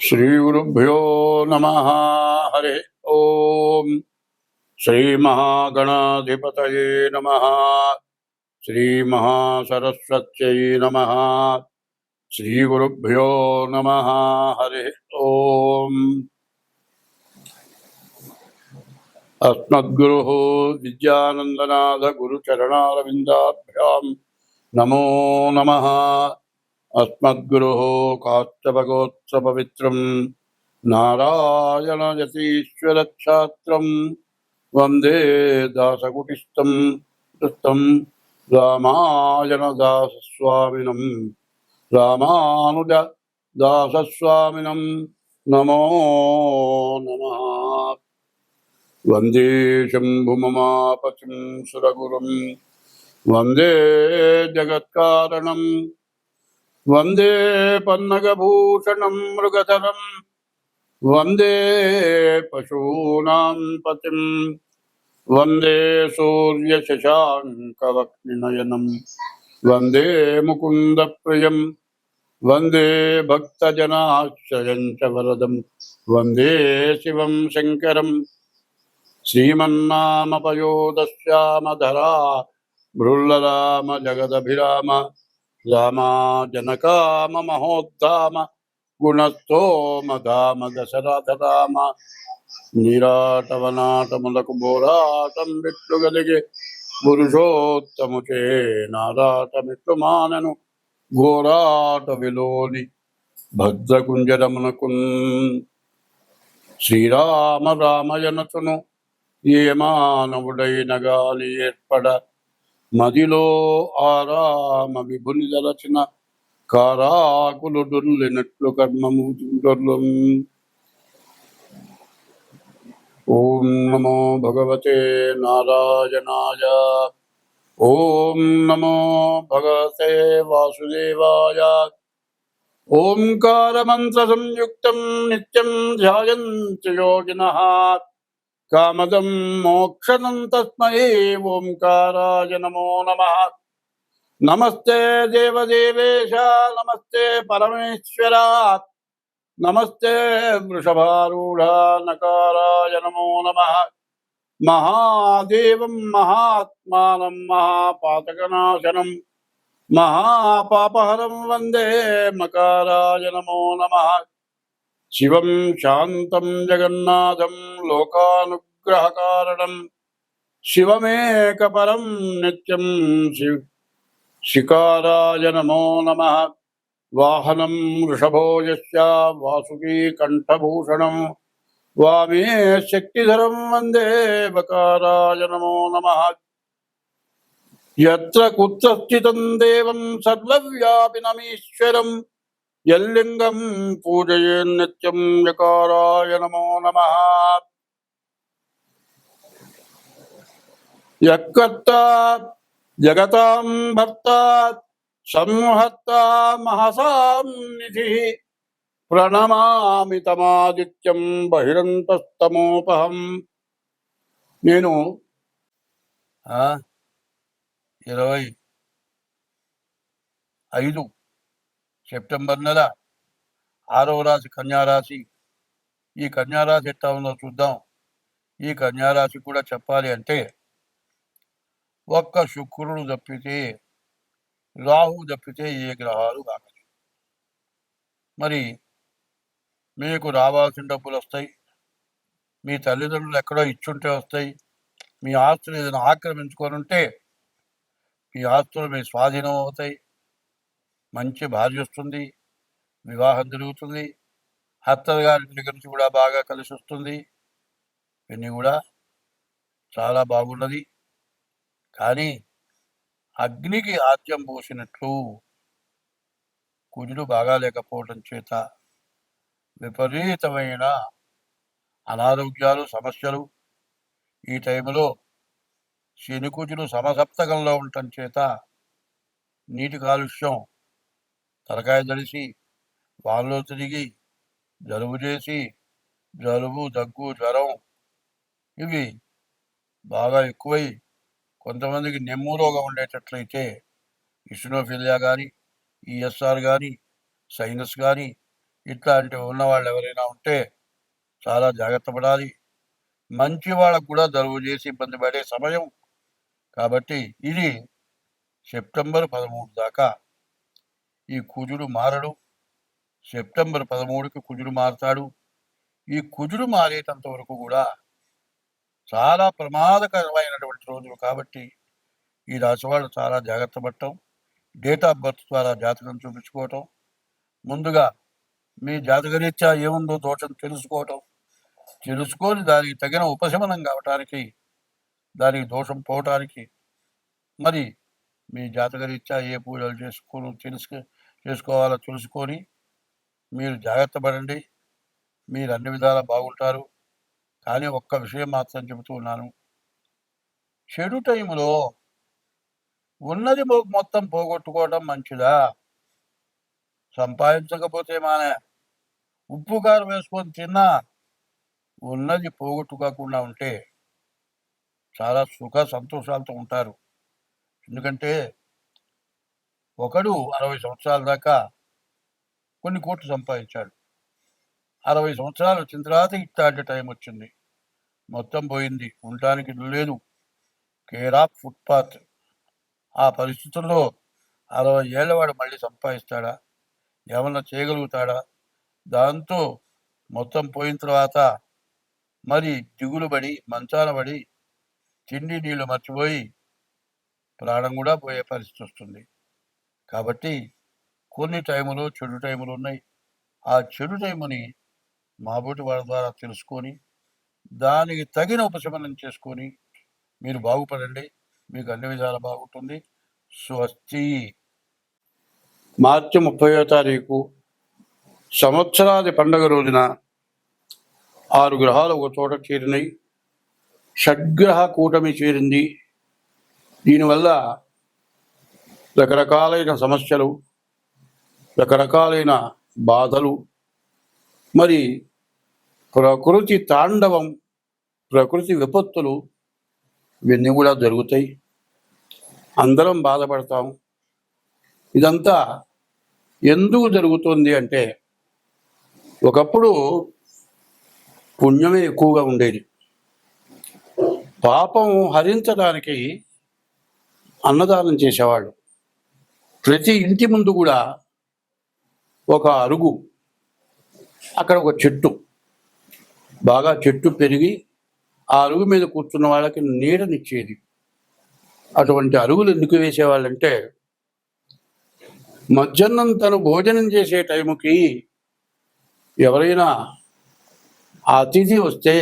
श्रीगुरुभ्यो नमः। हरि ओम। श्रीमहागणाधिपतये नमः। श्रीमहासरस्वत्यै नमः। श्रीगुरुभ्यो नमः। हरि ओम। अस्मद्गुरुः विद्यानन्दनाथ गुरुचरणारविन्दाभ्यां नमो नमः। अस्मद्गुरुः काष्ठभगोत्सपवित्रं नारायणयतीश्वरच्छात्रं वन्दे दासकुटिस्थं कृतं रामायणदासस्वामिनं रामानुजदासस्वामिनं नमो नमः। वन्दे शम्भुममापतिं सुरगुरुं वन्दे जगत्कारणं वन्दे पन्नगभूषणं मृगधरं वन्दे पशूनां पतिं वन्दे सूर्यशशाङ्कवक्निनयनं वन्दे मुकुन्दप्रियं वन्दे भक्तजनाश्रयं च वरदं वन्दे शिवं शङ्करं श्रीमन्नामपयोदश्यामधरा भृल्लराम जगदभिराम रामा जनकाम महोद्धाम गुणस्थोम धाम दशरथ राम निराटवनाटमुలకు బోరాటం బిట్లుగలిగే పురుషోత్తముచే నారాటమిట్లు మానను ఘోరాట విలోలి భద్రకుంజరమునకున్ శ్రీరామ రామయనతును ఏ మానవుడైన గాలి ఏర్పడ మదిలో ఆరామ విభుని దలచిన కారాకులు డొల్లినట్లు కర్మము డొల్లం. ఓం నమో భగవతే నారాయణాయ. ఓం నమో భగవతే వాసుదేవాయ. ఓంకారమంత్ర సంయుక్తం నిత్యం ధ్యాయంతి యోగినః కామదం మోక్షదం తస్మై ఓంకారాయ నమో నమః. నమస్తే దేవదేవేశ నమస్తే పరమేశ్వర నమస్తే వృషభారూఢ నకారాయ నమో నమః. మహాదేవం మహాత్మానం మహాపాతకనాశనం మహాపాపహరం వందే మకారాయ నమో నమః. శివం శాంతం జగన్నాథం లోకానుగ్రహకారణం శివమేకపరం నిత్యం శికారాయ నమో నమః. వాహనం వృషభో యస్య వాసుకీ కంఠభూషణం వామే శక్తిధరం వందే బకారాయ నమో నమః. యత్ర కుత్ర స్థితం దేవం సర్వవ్యాపినమీశ్వరం యల్లింగం పూజయేన్నిత్యం యకారాయ నమో నమః. యక్కర్త జగతాం భర్త సంహర్త మహసాం నిధిః ప్రణమామి తమాదిత్యం బహిరంతస్తమోపహం. నేను 25 సెప్టెంబర్ నెల 6వ రాశి కన్యారాశి. ఈ కన్యారాశి ఎట్లా ఉందో చూద్దాం. ఈ కన్యారాశి కూడా చెప్పాలి అంటే ఒక్క శుక్రుడు తప్పితే రాహు తప్పితే ఏ గ్రహాలు కాగలవు. మరి మీకు రావాల్సిన డబ్బులు వస్తాయి, మీ తల్లిదండ్రులు ఎక్కడో ఇచ్చుంటే వస్తాయి, మీ ఆస్తులు ఏదైనా ఆక్రమించుకొని ఉంటే మీ ఆస్తులు మీ స్వాధీనం అవుతాయి, మంచి భార్య వస్తుంది, వివాహం జరుగుతుంది, అత్తగారి దగ్గర నుంచి కూడా బాగా కలిసి వస్తుంది, ఇవన్నీ కూడా చాలా బాగున్నది. కానీ అగ్నికి ఆద్యం పోసినట్లు కుజుడు బాగా లేకపోవటం చేత విపరీతమైన అనారోగ్యాలు సమస్యలు. ఈ టైంలో శని కుజుడు సమసప్తకంలో ఉండటం చేత నీటి కాలుష్యం తలకాయ తడిసి వాళ్ళలో తిరిగి జలుబు చేసి జలుబు దగ్గు జ్వరం ఇవి బాగా ఎక్కువై కొంతమందికి నెమ్ము రోగం ఉండేటట్లయితే ఇస్నోఫిలియా కానీ, ఈఎస్ఆర్ కానీ, సైనస్ కానీ ఇట్లాంటివి ఉన్నవాళ్ళు ఎవరైనా ఉంటే చాలా జాగ్రత్త పడాలి. మంచి వాళ్ళకు కూడా దరువు చేసి ఇబ్బంది పడే సమయం. కాబట్టి ఇది సెప్టెంబర్ 13 దాకా ఈ కుజుడు మారడు. సెప్టెంబర్ 13కి కుజుడు మారతాడు. ఈ కుజుడు మారేటంత వరకు కూడా చాలా ప్రమాదకరమైనటువంటి రోజులు. కాబట్టి ఈ రాశి వాళ్ళు చాలా జాగ్రత్త పడటం, డేట్ ఆఫ్ బర్త్ ద్వారా జాతకం చూపించుకోవటం, ముందుగా మీ జాతకరీత్యా ఏముందో దోషం తెలుసుకొని దానికి తగిన ఉపశమనం కావటానికి, దానికి దోషం పోవటానికి మరి మీ జాతకరీత్యా ఏ పూజలు చేసుకోవాలో తెలుసుకొని మీరు జాగ్రత్త పడండి. మీరు అన్ని విధాలా బాగుంటారు. కానీ ఒక్క విషయం మాత్రం చెబుతూ ఉన్నాను, చెడు టైంలో ఉన్నది మొత్తం పోగొట్టుకోవడం మంచిదా? సంపాదించకపోతే మానే ఉప్పు కారం వేసుకొని తిన్నా ఉన్నది పోగొట్టుకోకుండా ఉంటే చాలా సుఖ సంతోషాలతో ఉంటారు. ఎందుకంటే ఒకడు 60 సంవత్సరాల దాకా కొన్ని కోట్లు సంపాదించాడు. 60 సంవత్సరాలు వచ్చిన తర్వాత ఇట్లాంటి టైం వచ్చింది, మొత్తం పోయింది, ఉండటానికి ఇల్లు లేదు, కేర్ ఆఫ్ ఫుట్పాత్. ఆ పరిస్థితుల్లో 60 ఏళ్ళ వాడు మళ్ళీ సంపాదిస్తాడా? ఏమన్నా చేయగలుగుతాడా? దాంతో మొత్తం పోయిన తర్వాత మరి దిగులు పడి మంచాన పడి తిండి నీళ్ళు మర్చిపోయి ప్రాణం కూడా పోయే పరిస్థితి వస్తుంది. కాబట్టి కొన్ని టైములు చెడు టైములు ఉన్నాయి. ఆ చెడు టైముని మాబోటి వాళ్ళ ద్వారా తెలుసుకొని దానికి తగిన ఉపశమనం చేసుకొని మీరు బాగుపడండి. మీకు అన్ని విధాలు బాగుంటుంది. స్వస్తి. మార్చి 30వ తారీఖు సంవత్సరాది పండుగ రోజున 6 గ్రహాలు ఒక చోట చేరినాయి. షడ్గ్రహ కూటమి చేరింది. దీనివల్ల రకరకాలైన సమస్యలు, రకరకాలైన బాధలు, మరి ప్రకృతి తాండవం, ప్రకృతి విపత్తులు ఇవన్నీ కూడా జరుగుతాయి. అందరం బాధపడతాం. ఇదంతా ఎందుకు జరుగుతుంది అంటే, ఒకప్పుడు పుణ్యమే ఎక్కువగా ఉండేది. పాపం హరించడానికి అన్నదానం చేసేవాళ్ళు. ప్రతి ఇంటి ముందు కూడా ఒక అరుగు, అక్కడ ఒక చెట్టు, బాగా చెట్టు పెరిగి ఆ అరుగు మీద కూర్చున్న వాళ్ళకి నీడనిచ్చేది. అటువంటి అరుగులు ఎందుకు వేసేవాళ్ళంటే, మధ్యాహ్నం తను భోజనం చేసే టైంకి ఎవరైనా అతిథి వస్తే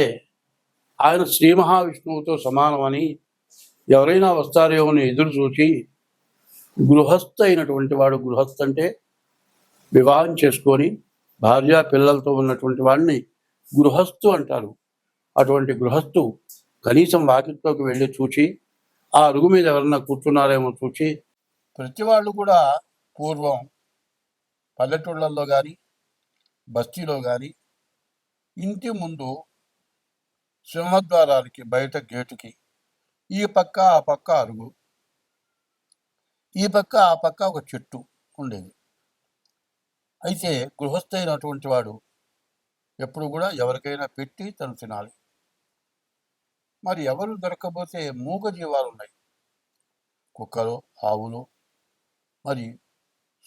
ఆయన శ్రీ మహావిష్ణువుతో సమానమని, ఎవరైనా వస్తారేమో అని ఎదురు చూసి గృహస్థ అయినటువంటి వాడు, గృహస్థ అంటే వివాహం చేసుకొని భార్య పిల్లలతో ఉన్నటువంటి వాడిని గృహస్థు అంటారు. అటువంటి గృహస్థు కనీసం వాకిట్లోకి వెళ్ళి చూచి ఆ అరుగు మీద ఎవరన్నా కూర్చున్నారేమో చూచి, ప్రతి వాళ్ళు కూడా పూర్వం పల్లెటూళ్ళల్లో కానీ బస్తీలో కానీ ఇంటి ముందు సింహద్వారానికి బయట గేటుకి ఈ పక్క ఆ పక్క అరుగు, ఈ పక్క ఆ పక్క ఒక చెట్టు ఉండేది. అయితే గృహస్థైనటువంటి వాడు ఎప్పుడు కూడా ఎవరికైనా పెట్టి తను తినాలి. మరి ఎవరు దొరకకపోతే మూగ జీవాలు ఉన్నాయి, కుక్కలు, ఆవులు, మరి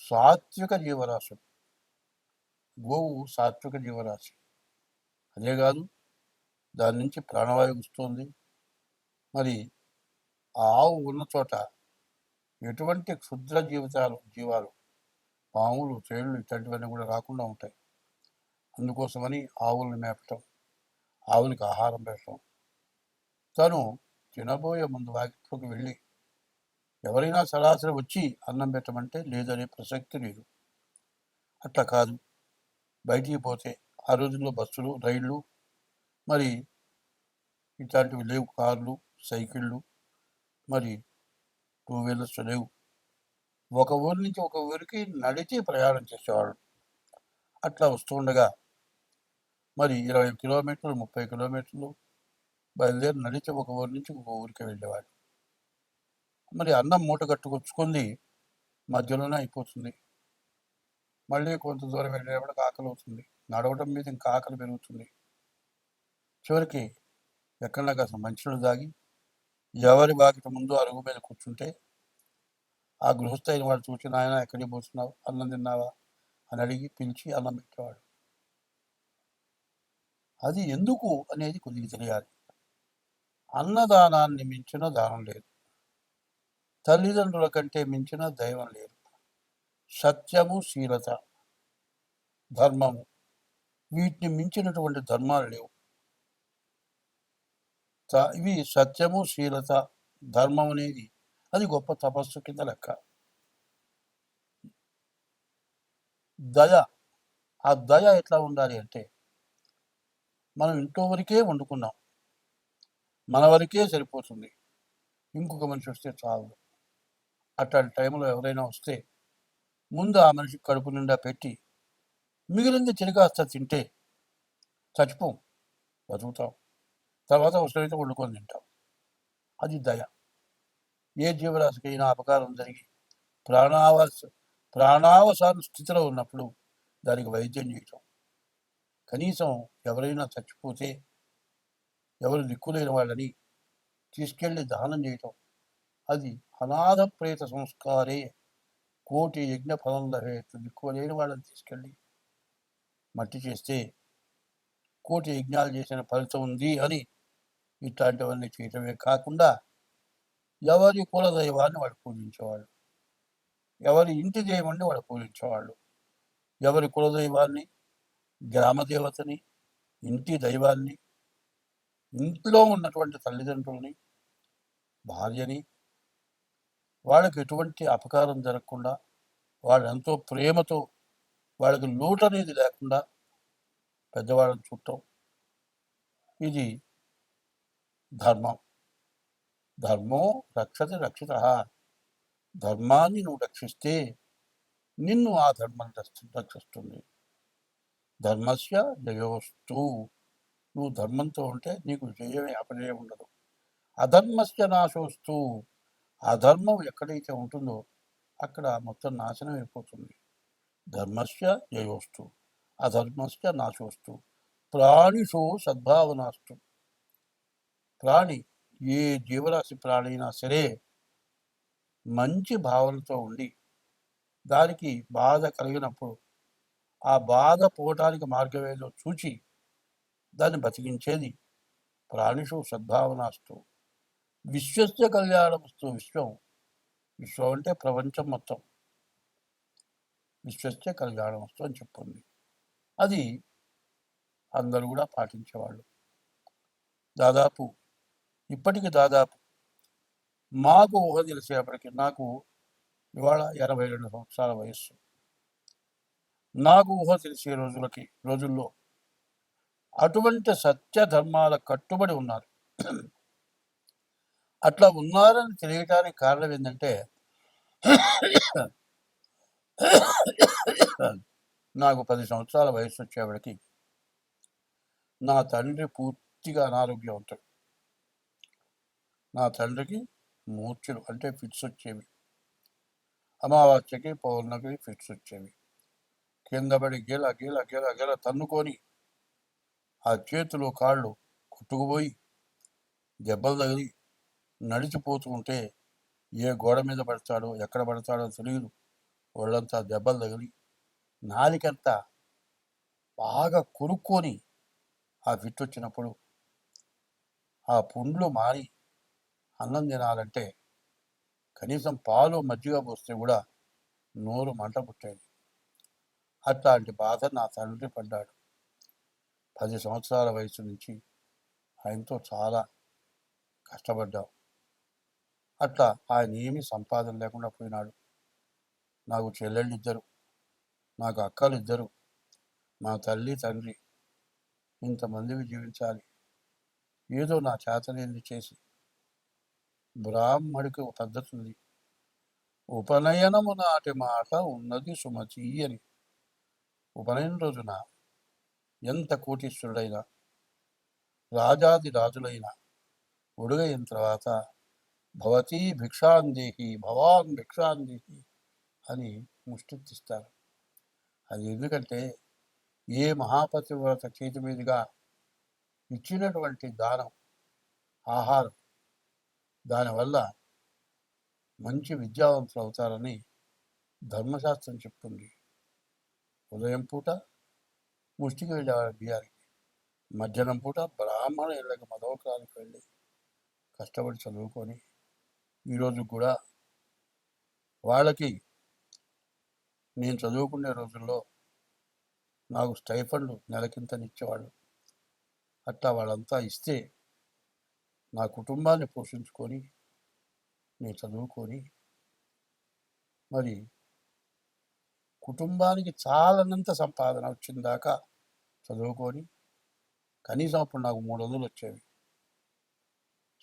సాత్విక జీవరాశులు. గోవు సాత్విక జీవరాశి. అదే కాదు, దాని నుంచి ప్రాణవాయువు వస్తుంది. మరి ఆ ఆవు ఉన్న చోట ఎటువంటి క్షుద్ర జీవాలు, పాములు, తేళ్లు ఇట్లాంటివన్నీ కూడా రాకుండా ఉంటాయి. అందుకోసమని ఆవులను మేపటం, ఆవులకి ఆహారం పెట్టడం, తను తినబోయే ముందు వాకిట్లోకి వెళ్ళి ఎవరైనా సరాసరి వచ్చి అన్నం పెట్టమంటే లేదనే ప్రసక్తి లేదు. అట్లా కాదు, బయటికి పోతే ఆ రోజుల్లో బస్సులు, రైళ్ళు, మరి ఇట్లాంటివి లేవు, కార్లు, సైకిళ్ళు, మరి 2 వీలర్స్ లేవు. ఒక ఊరి నుంచి ఒక ఊరికి నడిచి ప్రయాణం చేసేవాళ్ళు. అట్లా వస్తుండగా మరి 20 కిలోమీటర్లు, 30 కిలోమీటర్లు బయలుదేరి నడిచి ఒక ఊరి నుంచి ఒక ఊరికి వెళ్ళేవాడు. మరి అన్నం మూట కట్టుకొచ్చుకుంది మధ్యలోనే అయిపోతుంది. మళ్ళీ కొంత దూరం వెళ్ళేటప్పటికి ఆకలి అవుతుంది. నడవడం మీద ఇంకా ఆకలి పెరుగుతుంది. చివరికి ఎక్కడన్నా కాస్త మంచినీళ్ళు తాగి ఎవరి వాకిట ముందు అరుగు మీద కూర్చుంటే ఆ గృహస్థైన వాడు చూసి, నాయన ఎక్కడికి పోతున్నావు, అన్నం తిన్నావా అని అడిగి పిలిచి అన్నం పెట్టేవాడు. అది ఎందుకు అనేది కొద్దిగా తెలియాలి. అన్నదానాన్ని మించిన దానం లేదు. తల్లిదండ్రుల కంటే మించిన దైవం లేదు. సత్యము, శీలత, ధర్మము, వీటిని మించినటువంటి ధర్మాలు లేవు. ఇవి సత్యము, శీలత, ధర్మం అనేది అది గొప్ప తపస్సు కింద లెక్క. దయ, ఆ దయ ఎట్లా ఉండాలి అంటే, మనం ఇంట్లో వరకే వండుకున్నాం, మన వరకే సరిపోతుంది, ఇంకొక మనిషి వస్తే చాలు. అట్లాంటి టైంలో ఎవరైనా వస్తే ముందు ఆ మనిషికి కడుపు నిండా పెట్టి మిగిలింది తిరిగాస్త తింటే చచ్చిపోం, బతుకుతాం. తర్వాత అవసరమైతే వండుకొని తింటాం. అది దయ. ఏ జీవరాశికైనా అపకారం జరిగి ప్రాణావసాన స్థితిలో ఉన్నప్పుడు దానికి వైద్యం చేయటం, కనీసం ఎవరైనా చచ్చిపోతే ఎవరు దిక్కులేని వాళ్ళని తీసుకెళ్ళి దానం చేయటం, అది అనాథ ప్రేత సంస్కారే కోటి యజ్ఞ ఫలం లభేత్. దిక్కులేని వాళ్ళని తీసుకెళ్ళి మట్టి చేస్తే కోటి యజ్ఞాలు చేసిన ఫలితం ఉంది అని ఇట్లాంటివన్నీ చేయటమే కాకుండా ఎవరి కులదైవాన్ని వాడు పూజించేవాళ్ళు, ఎవరి ఇంటి దైవాన్ని వాడు పూజించేవాళ్ళు. ఎవరి కులదైవాన్ని, గ్రామదేవతని, ఇంటి దైవాన్ని, ఇంట్లో ఉన్నటువంటి తల్లిదండ్రుల్ని, భార్యని, వాళ్ళకి ఎటువంటి అపకారం జరగకుండా, వాళ్ళెంతో ప్రేమతో, వాళ్ళకి లోటు అనేది లేకుండా పెద్దవాళ్ళని చూడటం, ఇది ధర్మం. ధర్మో రక్షతి రక్షిత. ధర్మాన్ని నువ్వు రక్షిస్తే నిన్ను ఆ ధర్మం రక్షిస్తుంది. ధర్మస్య జయోస్తు. నువ్వు ధర్మంతో ఉంటే నీకు జయమే, అపజయం ఉండదు. అధర్మస్య నాశోస్తు. అధర్మం ఎక్కడైతే ఉంటుందో అక్కడ మొత్తం నాశనం అయిపోతుంది. ధర్మస్య జయోస్తు, అధర్మస్య నాశోస్తు. ప్రాణిషు సద్భావనాస్తు. ప్రాణి, ఏ జీవరాశి ప్రాణి అయినా సరే మంచి భావనతో ఉండి దానికి బాధ కలిగినప్పుడు ఆ బాధ పోవటానికి మార్గం ఏదో చూచి దాన్ని బతికించేది ప్రాణిషు సద్భావనాస్తు. విశ్వస్య కళ్యాణమస్తు. విశ్వం అంటే ప్రపంచం మొత్తం. విశ్వస్య కళ్యాణమస్తు అని చెప్పింది. అది అందరూ కూడా పాటించేవాళ్ళు. ఇప్పటికి దాదాపు మాకు ఊహ తెలిసేపటికి, నాకు ఇవాళ 82 సంవత్సరాల వయస్సు. నాకు ఊహ తెలిసే రోజుల్లో అటువంటి సత్య ధర్మాల కట్టుబడి ఉన్నారు. అట్లా ఉన్నారని తెలియటానికి కారణం ఏంటంటే, నాకు 10 సంవత్సరాల వయసు వచ్చేవాడికి నా తండ్రి పూర్తిగా అనారోగ్యవంతుడు. నా తండ్రికి మూర్ఛలు అంటే ఫిట్స్ వచ్చేవి. అమావాస్యకి, పౌర్ణమికి ఫిట్స్ వచ్చేవి. కింద పడి గెల గెల గెల గెల తన్నుకొని ఆ చేతులు కాళ్ళు కొట్టుకుపోయి దెబ్బలు తగిలి నడిచిపోతూ ఉంటే ఏ గోడ మీద పడతాడో ఎక్కడ పడతాడో తెలియదు. ఒళ్ళంతా దెబ్బలు తగిలి నాలికంతా బాగా కొనుక్కొని ఆ ఫిట్ వచ్చినప్పుడు ఆ పుండ్లు మారి అన్నం తినాలంటే కనీసం పాలు మజ్జిగ పోస్తే కూడా నోరు మంట పుట్టేది. అట్లాంటి బాధ నా తండ్రి పడ్డాడు. 10 సంవత్సరాల వయసు నుంచి ఆయనతో చాలా కష్టపడ్డాం. అట్లా ఆయన ఏమీ సంపాదన లేకుండా పోయినాడు. నాకు చెల్లెళ్ళు ఇద్దరు, నాకు అక్కలు ఇద్దరు, మా తల్లి తండ్రి, ఇంతమందివి జీవించాలి. ఏదో నా చేతనేది చేసి, బ్రాహ్మడికి ఒక పద్ధతి ఉంది, ఉపనయనము నాటి మాట ఉన్నది సుమతి అని. ఉపనయన రోజున ఎంత కోటీశ్వరుడైనా, రాజాది రాజులైనా ఒడుగైన తర్వాత భవతీ భిక్షాందేహి, భవాన్ భిక్షాందేహి అని ముష్టిస్తారు. అది ఎందుకంటే ఏ మహాపతివ్రత చేతి మీదుగా ఇచ్చినటువంటి దానం, ఆహారం, దానివల్ల మంచి విద్యావంతులు అవుతారని ధర్మశాస్త్రం చెప్తుంది. ఉదయం పూట ముష్టికి వెళ్ళేవారు బియ్యానికి, మధ్యాహ్నం పూట బ్రాహ్మణ ఇళ్ళకి మదవకాలకు వెళ్ళి కష్టపడి చదువుకొని ఈరోజు కూడా వాళ్ళకి నేను చదువుకునే రోజుల్లో నాకు స్టైఫండ్లు నెలకింతనిచ్చేవాళ్ళు. అట్లా వాళ్ళంతా ఇస్తే నా కుటుంబాన్ని పోషించుకొని నేను చదువుకొని మరి కుటుంబానికి చాలనంత సంపాదన వచ్చిన దాకా చదువుకొని కనీసం అప్పుడు నాకు 300 వచ్చేవి,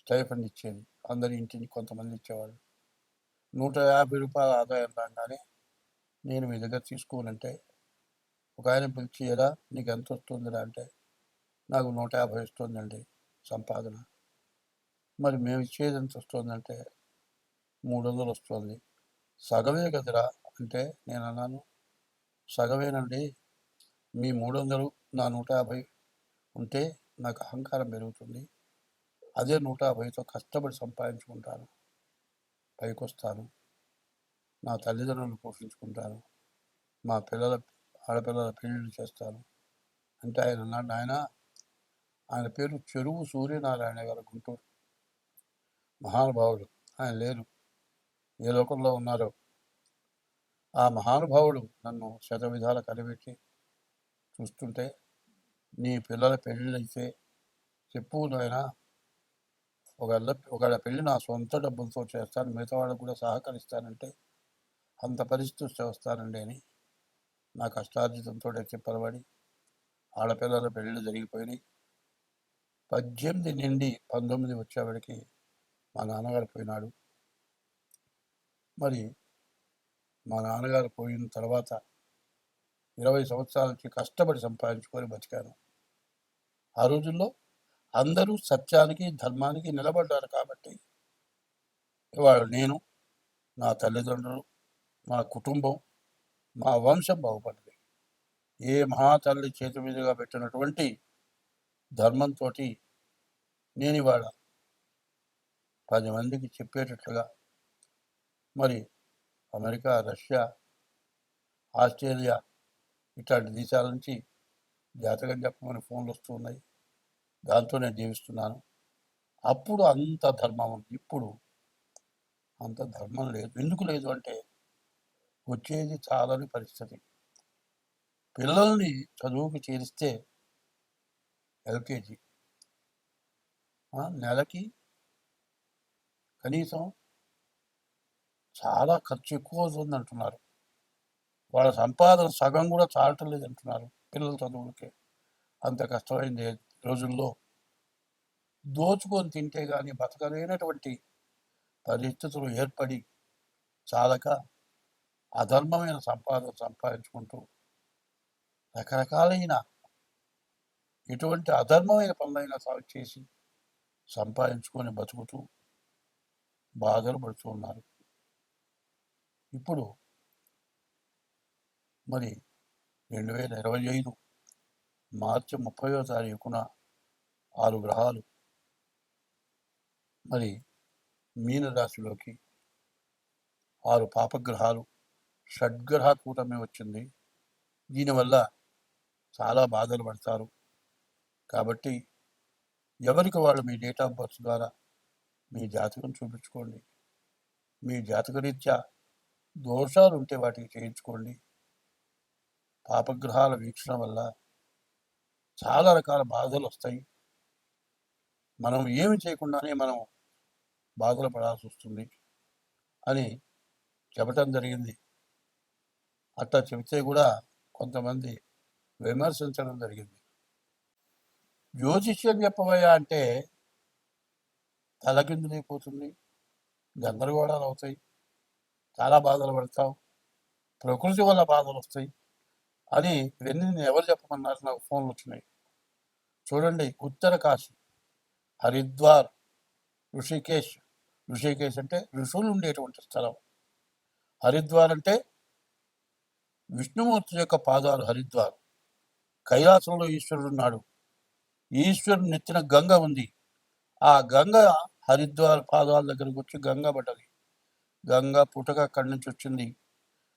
స్టైఫండ్ ఇచ్చేది. అందరి ఇంటిని కొంతమంది ఇచ్చేవాళ్ళు. 150 రూపాయల ఆదాయం రాగానే నేను మీ దగ్గర తీసుకోనంటే ఒక ఆయన పిలిచి, ఎరా నీకు ఎంత వస్తుందిరా అంటే నాకు 150 వస్తుందండి సంపాదన. మరి మేము ఇచ్చేది ఎంత వస్తుందంటే 300 వస్తుంది. సగమే కదరా అంటే నేను అన్నాను, సగమేనండి. మీ 300 నా 150 ఉంటే నాకు అహంకారం పెరుగుతుంది. అదే 150తో కష్టపడి సంపాదించుకుంటాను, పైకి వస్తాను, నా తల్లిదండ్రులను పోషించుకుంటాను, మా ఆడపిల్లల పెళ్ళిళ్ళు చేస్తాను అంటే ఆయన అన్నాడు, ఆయన పేరు చెరువు సూర్యనారాయణ గారు, గుంటూరు మహానుభావుడు. ఆయన లేరు, ఏ లోకంలో ఉన్నారో. ఆ మహానుభావుడు నన్ను శతవిధాల కనిపెట్టి చూస్తుంటే, నీ పిల్లల పెళ్ళిళ్ళైతే చెప్పు నాయనా, ఒకళ్ళ పెళ్ళి నా సొంత డబ్బులతో చేస్తాను, మిగతా వాళ్ళకు కూడా సహకరిస్తానంటే అంత పరిస్థితి వస్తానండి అని నా కష్టార్జితంతో చెప్పబడి ఆడపిల్లల పెళ్ళిళ్ళు జరిగిపోయినాయి. 18 నుండి 19 వచ్చేవాడికి మా నాన్నగారు పోయినాడు. మరి మా నాన్నగారు పోయిన తర్వాత 20 సంవత్సరాల నుంచి కష్టపడి సంపాదించుకొని బతికాను. ఆ రోజుల్లో అందరూ సత్యానికి, ధర్మానికి నిలబడ్డారు కాబట్టి ఇవాళ నేను, నా తల్లిదండ్రులు, మా కుటుంబం, మా వంశం బాగుపడింది. ఏ మహాతల్లి చేతి మీదుగా పెట్టినటువంటి ధర్మంతో నేను ఇవాళ 10 మందికి చెప్పేటట్లుగా మరి అమెరికా, రష్యా, ఆస్ట్రేలియా ఇట్లాంటి దేశాల నుంచి జాతకం చెప్పమని ఫోన్లు వస్తూ ఉన్నాయి. దాంతో నేను జీవిస్తున్నాను. అప్పుడు అంత ధర్మం ఉంది, ఇప్పుడు అంత ధర్మం లేదు. ఎందుకు లేదు అంటే వచ్చేది చాలని పరిస్థితి. పిల్లల్ని చదువుకు చేరిస్తే ఎల్కేజీ నెలకి కనీసం చాలా ఖర్చు ఎక్కువ అవుతుంది అంటున్నారు. వాళ్ళ సంపాదన సగం కూడా చాలటం లేదు అంటున్నారు పిల్లల చదువులకే. అంత కష్టమైంది రోజుల్లో దోచుకొని తింటే కానీ బతకలేనటువంటి పరిస్థితులు ఏర్పడి చాలక అధర్మమైన సంపాదన సంపాదించుకుంటూ రకరకాలైన ఎటువంటి అధర్మమైన పనులైనా చేసి సంపాదించుకొని బతుకుతూ బాధలు పడుతూ ఉన్నారు. ఇప్పుడు మరి 2025 మార్చి 30వ తారీఖున 6 గ్రహాలు మరి మీనరాశిలోకి, 6 పాపగ్రహాలు, షడ్గ్రహ కూటమి వచ్చింది. దీనివల్ల చాలా బాధలు పడతారు. కాబట్టి ఎవరికి వాళ్ళు మీ డేట్ ఆఫ్ బర్త్ ద్వారా మీ జాతకం చూపించుకోండి. మీ జాతకరీత్యా దోషాలు ఉంటే వాటికి చేయించుకోండి. పాపగ్రహాల వీక్షణ వల్ల చాలా రకాల బాధలు వస్తాయి. మనం ఏమి చేయకుండానే మనం బాధలు పడాల్సి వస్తుంది అని చెప్పటం జరిగింది. అట్లా చెబితే కూడా కొంతమంది విమర్శించడం జరిగింది. జ్యోతిష్యం చెప్పవయ్యా అంటే తలకిందులైపోతుంది, గందరగోళాలు అవుతాయి, చాలా బాధలు పడతావు, ప్రకృతి వల్ల బాధలు వస్తాయి అని ఇవన్నీ ఎవరు చెప్పమన్నారు? నాకు ఫోన్లు వచ్చినాయి. చూడండి, ఉత్తర కాశీ, హరిద్వార్, ఋషికేశ్ అంటే ఋషులు ఉండేటువంటి స్థలం. హరిద్వార్ అంటే విష్ణుమూర్తి యొక్క పాదాలు హరిద్వార్. కైలాసంలో ఈశ్వరుడు ఉన్నాడు. ఈశ్వరుడు నెత్తిన గంగ ఉంది. ఆ గంగ హరిద్వార్ పాదాల దగ్గరకు వచ్చి గంగ పడ్డది. గంగ పుటక అక్కడి నుంచి వచ్చింది.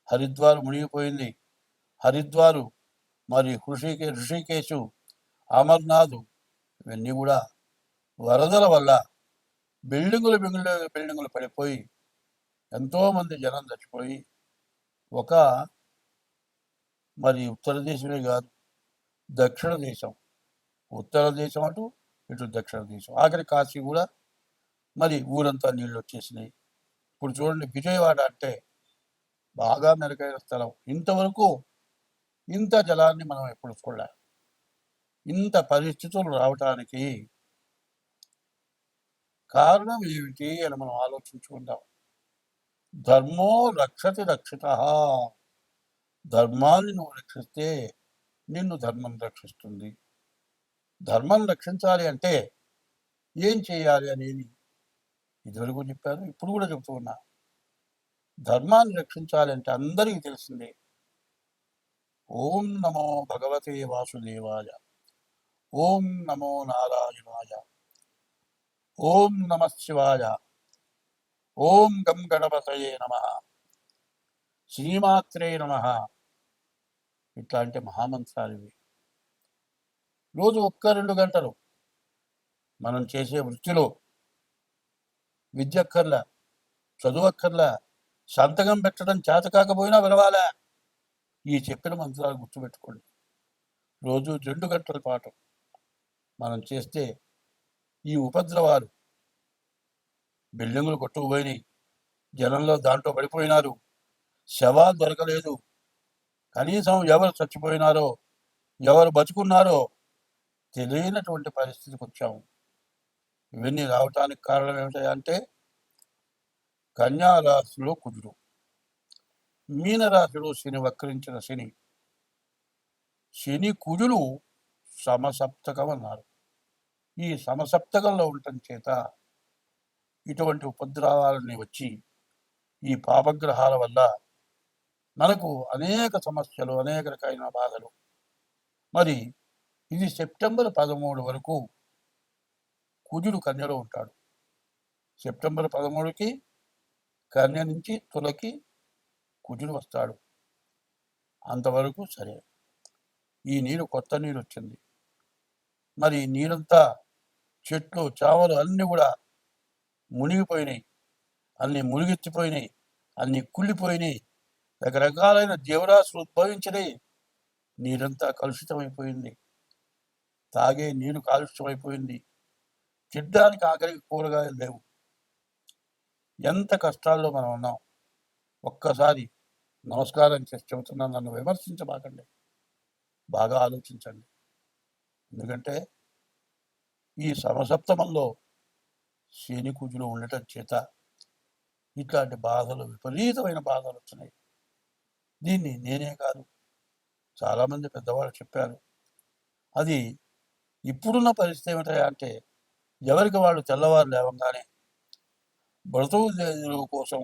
హరిద్వార్ మునిగిపోయింది. హరిద్వారు మరి ఋషికేశు, అమర్నాథ్ ఇవన్నీ కూడా వరదల వల్ల బిల్డింగులు పడిపోయి ఎంతోమంది జనం చచ్చిపోయి, ఒక మరి ఉత్తర దేశమే కాదు, దక్షిణ దేశం, ఉత్తర దేశం అటు ఇటు దక్షిణ దేశం, ఆఖరి కాశీ కూడా మరి ఊరంతా నీళ్ళు వచ్చేసినాయి. ఇప్పుడు చూడండి, విజయవాడ అంటే బాగా మెరుగైన స్థలం. ఇంతవరకు ఇంత జలాన్ని మనం ఎప్పుడు చూడలేం. ఇంత పరిస్థితులు రావటానికి కారణం ఏమిటి అని మనం ఆలోచించుకుందాం. ధర్మో రక్షతి రక్షిత. ధర్మాన్ని నువ్వు రక్షిస్తే నిన్ను ధర్మం రక్షిస్తుంది. ధర్మం రక్షించాలి అంటే ఏం చేయాలి అనేది ఇదివరకు చెప్పారు, ఇప్పుడు కూడా చెప్తూ ఉన్నా. ధర్మాన్ని రక్షించాలంటే అందరికీ తెలిసిందే. ఓం నమో భగవతే వాసుదేవాయ, ఓం నమో నారాయణాయ, ఓం నమ శివాయ, ఓం గం గణపతయే నమ, శ్రీమాత్రే నమ. ఇట్లాంటి మహామంత్రాలు ఇవి. రోజు 1-2 గంటలు మనం చేసే వృత్తిలో విద్యక్కర్లా, చదువక్కర్లా, సంతకం పెట్టడం చేత కాకపోయినా వినవాలా, ఈ చెప్పిన మంత్రాలు గుర్తుపెట్టుకోండి. రోజు 2 గంటల పాటు మనం చేస్తే ఈ ఉపద్రవాలు, బిల్డింగులు కొట్టుకుపోయినాయి, జనంలో దాంట్లో పడిపోయినారు, శవాలు దొరకలేదు, కనీసం ఎవరు చచ్చిపోయినారో ఎవరు బతుకున్నారో తెలియనటువంటి పరిస్థితికి వచ్చాము. ఇవన్నీ రావటానికి కారణం ఏమిటంటే కన్యారాశిలో కుజుడు, మీనరాశిలో శని, వక్రించిన శని. శని కుజులు సమసప్తకం అన్నారు. ఈ సమసప్తకంలో ఉండటం చేత ఇటువంటి ఉపద్రవాలని వచ్చి ఈ పాపగ్రహాల వల్ల మనకు అనేక సమస్యలు, అనేక రకమైన బాధలు. మరి ఇది సెప్టెంబర్ 13 వరకు కుజుడు కన్యలో ఉంటాడు. సెప్టెంబర్ 13కి కన్య నుంచి తులకి కుజుడు వస్తాడు. అంతవరకు సరే. ఈ నీరు కొత్త నీరు వచ్చింది. మరి నీరంతా చెట్లు చావలు అన్నీ కూడా మునిగిపోయినాయి, అన్నీ మునిగెత్తిపోయినాయి, అన్నీ కుళ్ళిపోయినాయి, రకరకాలైన జీవరాశులు ఉద్భవించినాయి. నీరంతా కలుషితమైపోయింది. తాగే నీరు కాలుష్యమైపోయింది. తినడానికి ఆఖరికి కూరగాయలు లేవు. ఎంత కష్టాల్లో మనం ఉన్నాం. ఒక్కసారి నమస్కారం చేసి చెబుతున్నాను, నన్ను విమర్శించబాకండి, బాగా ఆలోచించండి. ఎందుకంటే ఈ సమసప్తమంలో శని కుజులు ఉండటం చేత ఇట్లాంటి బాధలు, విపరీతమైన బాధలు వచ్చినాయి. దీన్ని నేనే కాదు, చాలామంది పెద్దవాళ్ళు చెప్పారు. అది ఇప్పుడున్న పరిస్థితి ఏమిటంటే ఎవరికి వాళ్ళు తెల్లవారు లేవంగానే బ్రతుకు కోసం,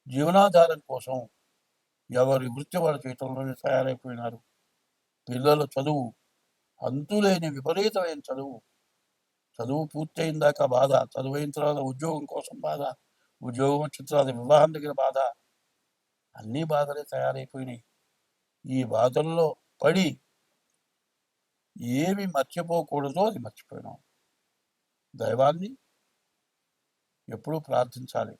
జీవనాధారం కోసం ఎవరి వృత్తి వాళ్ళు చేయటంలోనే తయారైపోయినారు. పిల్లల చదువు, అంతులేని విపరీతమైన చదువు పూర్తయిన దాకా బాధ, చదువైన తర్వాత ఉద్యోగం కోసం బాధ, ఉద్యోగం వచ్చిన తర్వాత వివాహం దగ్గర బాధ, అన్ని బాధలే తయారైపోయినాయి. ఈ బాధల్లో పడి ఏమి మర్చిపోకూడదో అది మర్చిపోయినాం. దైవాన్ని ఎప్పుడూ ప్రార్థించాలి.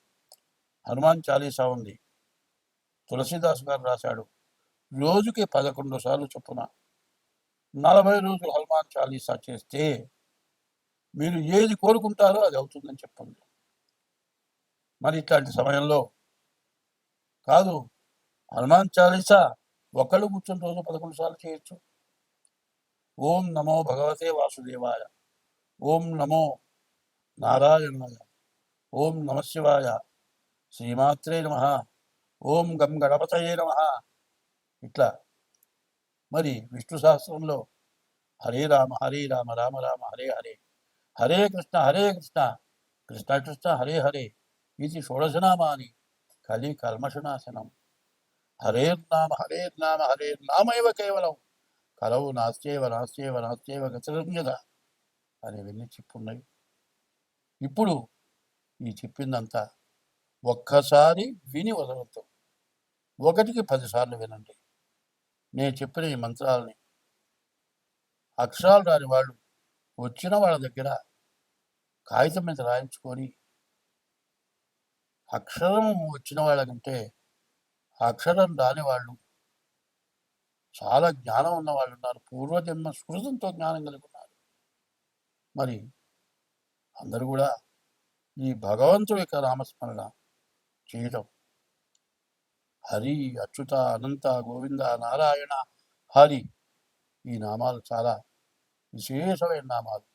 హనుమాన్ చాలీసా ఉంది, తులసీదాస్ గారు రాశాడు. రోజుకి 11 సార్లు చొప్పున 40 రోజులు హనుమాన్ చాలీసా చేస్తే మీరు ఏది కోరుకుంటారో అది అవుతుందని చెప్పండి. మరి ఇట్లాంటి సమయంలో కాదు, హనుమాన్ చాలీసా ఒకళ్ళు కూర్చొని రోజు 11 సార్లు చేయొచ్చు. ఓం నమో భగవతే వాసుదేవాయ, ఓం నమో నారాయణాయ, ఓం నమ శివాయ, శ్రీమాత్రే నమ, ఓం గం గణపతయే నమ. ఇట్లా మరి విష్ణు సహస్రంలో హరే రామ రామ రామ హరే హరే, హరే కృష్ణ కృష్ణ కృష్ణ హరే హరే, ఇది షోడశనామాని కలి కల్మషనాశనం. హరేర్నామ హరేర్నామైవ కేవలం కలవు నాస్త్యేవ నాస్త్యేవ నాస్త్యేవ గతిరంజద అనేవన్నీ చెప్పున్నాయి. ఇప్పుడు ఈ చెప్పిందంతా ఒక్కసారి విని వదలద్దు, 1కి 10 సార్లు వినండి. నేను చెప్పిన ఈ మంత్రాలని అక్షరాలు రాని వాళ్ళు వచ్చిన వాళ్ళ దగ్గర కాగితం మీద రాయించుకొని, అక్షరం వచ్చిన వాళ్ళకంటే అక్షరం రాని వాళ్ళు చాలా జ్ఞానం ఉన్న వాళ్ళు ఉన్నారు. పూర్వజన్మ స్మృతంతో జ్ఞానం కలిగి ఉన్నారు. మరి అందరూ కూడా ఈ భగవంతుడి యొక్క నామస్మరణ చేయడం, హరి, అచ్యుత, అనంత, గోవింద, నారాయణ, హరి, ఈ నామాలు చాలా విశేషమైన నామాలు.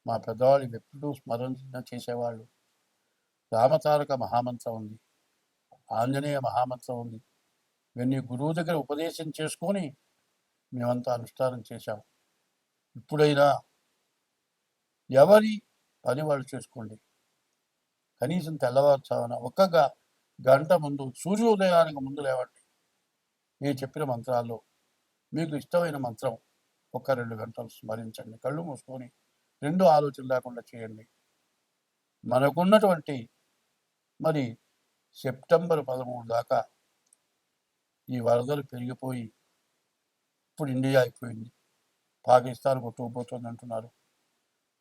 మా పెద్దవాళ్ళు ఎప్పుడూ స్మరణ చేసేవాళ్ళు. రామతారక మహామంత్రం ఉంది, ఆంజనేయ మహామంత్రం ఉంది. ఇవన్నీ గురువు దగ్గర ఉపదేశం చేసుకొని మేమంతా అనుష్ఠానం చేశాం. ఇప్పుడైనా ఎవరి పని వాళ్ళు చేసుకోండి. కనీసం తెల్లవారుజామున 1 గంట ముందు, సూర్యోదయానికి ముందు లేవండి. నేను చెప్పిన మంత్రాల్లో మీకు ఇష్టమైన మంత్రం 1-2 గంటలు స్మరించండి. కళ్ళు మూసుకొని 2 ఆలోచన లేకుండా చేయండి. మనకున్నటువంటి మరి సెప్టెంబర్ 13 దాకా ఈ వరదలు పెరిగిపోయి ఇప్పుడు ఇండియా అయిపోయింది, పాకిస్తాన్ కొట్టుకుపోతుంది అంటున్నారు.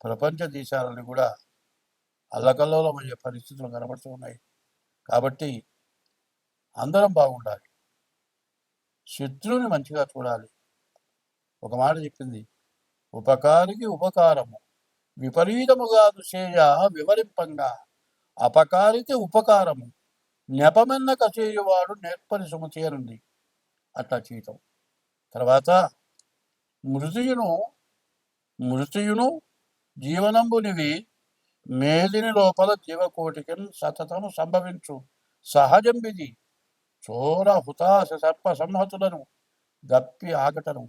ప్రపంచ దేశాలను కూడా అల్లకల్లోలమయ్యే పరిస్థితులు కనబడుతున్నాయి. కాబట్టి అందరం బాగుండాలి, శత్రువుని మంచిగా చూడాలి. ఒక మాట చెప్పింది, ఉపకారికి ఉపకారము విపరీతముగా దుషేయ వివరింపంగా, అపకారికి ఉపకారము నెపమెన్నక చేయువాడు నేర్పరి సుమతి అనుంది. అట్లా చేయటం. తర్వాత మృతియును జీవనంబునివి మేదిని లోపల జీవకోటికి సతతము సంభవించు సహజంబిది చోర హుతాశ సర్ప సంహతులను దప్పి ఆగటను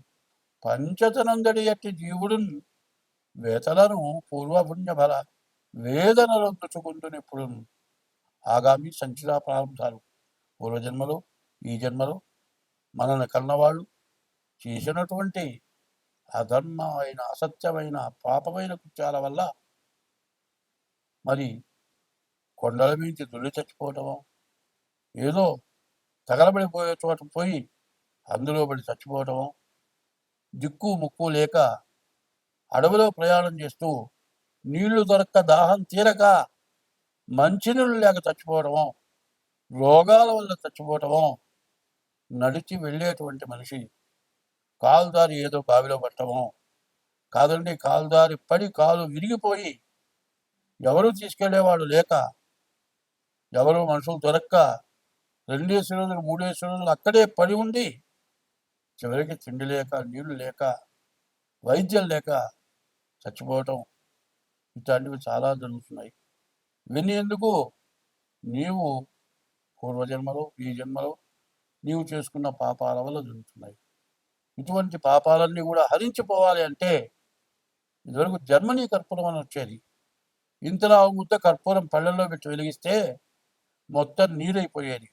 పంచతనందడి ఎట్టి జీవుడున్ వేతలను పూర్వపుణ్య బల వేదనలొందుచుకుందునిప్పుడు ఆగామి సంచిత ప్రారంభాలు. పూర్వజన్మలో ఈ జన్మలో మనల్ని కన్నవాళ్ళు చేసినటువంటి అధర్మమైన, అసత్యమైన, పాపమైన కృత్యాల వల్ల మరి కొండల మించి దుల్లి చచ్చిపోవటమో, ఏదో తగలబడిపోయే చోట పోయి అందులో పడి చచ్చిపోవటమో, దిక్కు ముక్కు లేక అడవిలో ప్రయాణం చేస్తూ నీళ్లు దొరక్క దాహం తీరక మంచినీళ్ళు లేక చచ్చిపోవటమో, రోగాల వల్ల చచ్చిపోవటమో, నడిచి వెళ్ళేటువంటి మనిషి కాలుదారి ఏదో బావిలో పట్టమో, కాదండి కాలుదారి పడి కాలు విరిగిపోయి ఎవరు తీసుకెళ్లేవాడు లేక, ఎవరు మనుషులు దొరక్క 2 రోజులు 3 రోజులు అక్కడే పడి ఉండి చివరికి తిండి లేక, నీళ్లు లేక, వైద్యం లేక చచ్చిపోవటం, ఇట్లాంటివి చాలా జరుగుతున్నాయి. ఇవన్నీ ఎందుకు? నీవు పూర్వజన్మలో ఈ జన్మలో నీవు చేసుకున్న పాపాల వల్ల జరుగుతున్నాయి. ఇటువంటి పాపాలన్నీ కూడా హరించిపోవాలి అంటే ఇదివరకు జర్మనీ కర్పూరం అని వచ్చేది. ఇంతలా ముద్ద కర్పూరం పళ్ళల్లో పెట్టి వెలిగిస్తే మొత్తం నీరైపోయేది.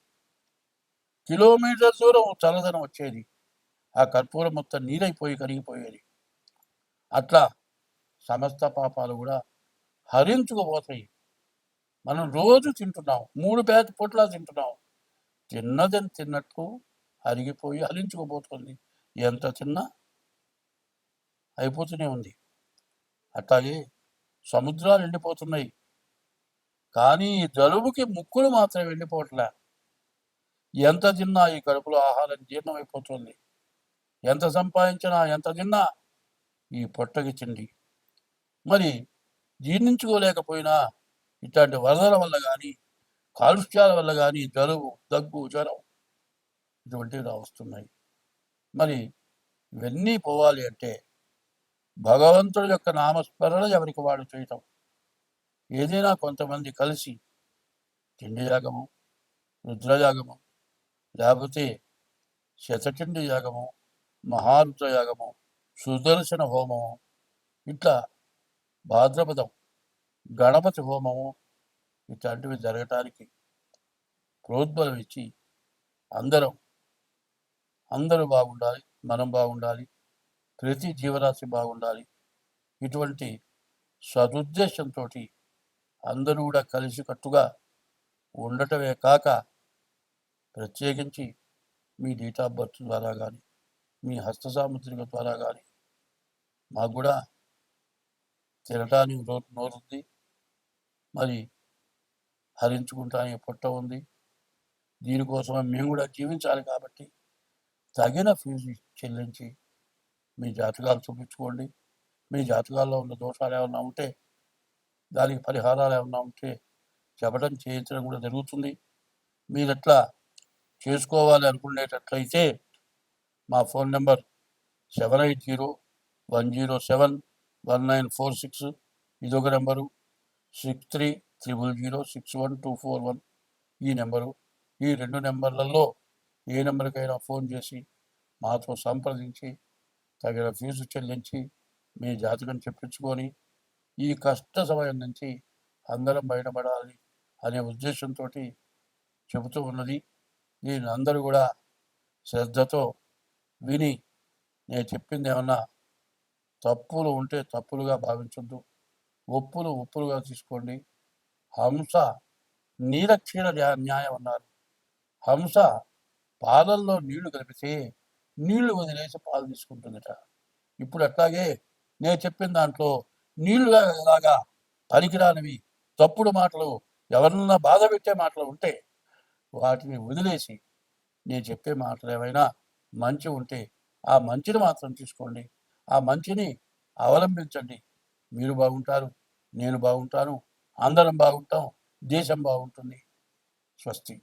కిలోమీటర్ దూరం చల్లదనం వచ్చేది. ఆ కర్పూరం మొత్తం నీరైపోయి కరిగిపోయేది. అట్లా సమస్త పాపాలు కూడా హరించుకుపోతాయి. మనం రోజు తింటున్నాం, 3 పూట్ల తింటున్నాం. తిన్నదని తిన్నట్టు అరిగిపోయి హరించుకుపోతుంది. ఎంత తిన్నా అయిపోతూనే ఉంది. అట్లాగే సముద్రాలు ఎండిపోతున్నాయి, కానీ జలుబుకి ముక్కులు మాత్రం ఎండిపోవట్లే. ఎంత తిన్నా ఈ కడుపులో ఆహారం జీర్ణమైపోతుంది. ఎంత సంపాదించినా, ఎంత తిన్నా ఈ పొట్టకి తిండి మరి జీర్ణించుకోలేకపోయినా ఇట్లాంటి వరదల వల్ల కానీ, కాలుష్యాల వల్ల కానీ జలుబు, దగ్గు, జ్వరం ఇటువంటివి వస్తున్నాయి. మరి ఇవన్నీ పోవాలి అంటే భగవంతుడి యొక్క నామస్మరణ ఎవరికి వాడు చేయటం. ఏదైనా కొంతమంది కలిసి తిండి యాగము, రుద్రయాగము, లేకపోతే శతచండి యాగము, మహారుద్ర యాగము, సుదర్శన హోమము, ఇట్లా భాద్రపదం గణపతి హోమము ఇట్లాంటివి జరగటానికి ప్రోద్బలం ఇచ్చి అందరం అందరూ బాగుండాలి, మనం బాగుండాలి, ప్రతి జీవరాశి బాగుండాలి. ఇటువంటి సదుద్దేశంతో అందరూ కూడా కలిసికట్టుగా ఉండటమే కాక, ప్రత్యేకించి మీ డేట్ ఆఫ్ బర్త్ ద్వారా కానీ, మీ హస్త సాముద్రిక ద్వారా కానీ మాకు కూడా తినటానికి నోరుంది, మరి హరించుకుంటానికి పొట్ట ఉంది. దీనికోసం మేము కూడా జీవించాలి కాబట్టి తగిన ఫీజు చెల్లించి మీ జాతకాలు చూపించుకోండి. మీ జాతకాల్లో ఉన్న దోషాలు ఏమన్నా ఉంటే, దానికి పరిహారాలు ఏమన్నా ఉంటే చెప్పడం చేయించడం కూడా జరుగుతుంది. మీరు ఎట్లా చేసుకోవాలి అనుకునేటట్లయితే మా ఫోన్ నెంబర్ 780-107-1946, ఇదొక నెంబరు. 6300061241 ఈ నెంబరు. ఈ 2 నెంబర్లలో ఏ నెంబర్కైనా ఫోన్ చేసి మాతో సంప్రదించి తగిన ఫీజు చెల్లించి మీ జాతకం చెప్పించుకొని ఈ కష్ట సమయం నుంచి అందరం బయటపడాలి అనే ఉద్దేశంతో చెబుతూ ఉన్నది. దీన్ని అందరూ కూడా శ్రద్ధతో విని, నేను చెప్పింది ఏమన్నా తప్పులు ఉంటే తప్పులుగా భావించొద్దు, ఒప్పులు ఒప్పులుగా తీసుకోండి. హంస నీలక్షీణ న్యాయం అన్నారు. హంస పాలల్లో నీళ్లు కలిపితే నీళ్లు వదిలేసి పాలు తీసుకుంటుందట. ఇప్పుడు అట్లాగే నేను చెప్పిన దాంట్లో నీళ్లు లాగా పనికిరానివి తప్పుడు మాటలు, ఎవరన్నా బాధ పెట్టే మాటలు ఉంటే వాటిని వదిలేసి నేను చెప్పే మాటలు ఏమైనా మంచి ఉంటే ఆ మంచిని మాత్రం తీసుకోండి, ఆ మంచిని అవలంబించండి. మీరు బాగుంటారు, నేను బాగుంటాను, అందరం బాగుంటాం, దేశం బాగుంటుంది. స్వస్తి.